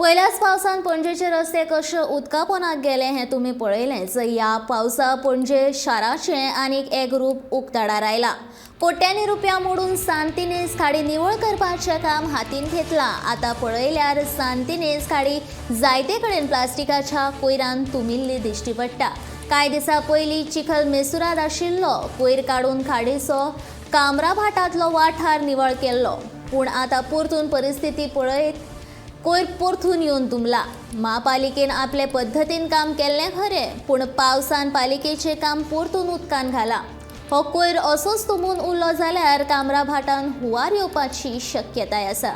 पहिल्याच पावसान पणजेचे रस्ते कशे उदका पोंदाक गेले हें तुमी पळयलेंच। ह्या पावसा पणजे शाराचें आनीक एक रूप उक्ताडार आयला। कोट्यांनी रुपया मोडून सांतिनेज खाडी निवळ करपाचें काम हातीन घेतलां। आतां पळयल्यार सांतिनेज खाडी जायते कडेन प्लास्टिकाच्या कोयरान तुमिल्ली दिश्टी पडटा। कांय दिसा पयलीं चिखल मेसुराद आशिल्लो कोयर काडून खाडीचो कामराभाटांतलो वाठार निवळ केल्लो, पूण आतां परतून परिस्थिती पळयत कोयर परतून येवन तुंबला। महापालिकेन आपले पद्दतीन काम केल्लें खरें, पूण पावसान पालिकेचें काम परतून उदकान घाला। हो कोयर असोच तुंबून उरलो जाल्यार कामराभाटांत हुंवार येवपाची शक्यताय आसा।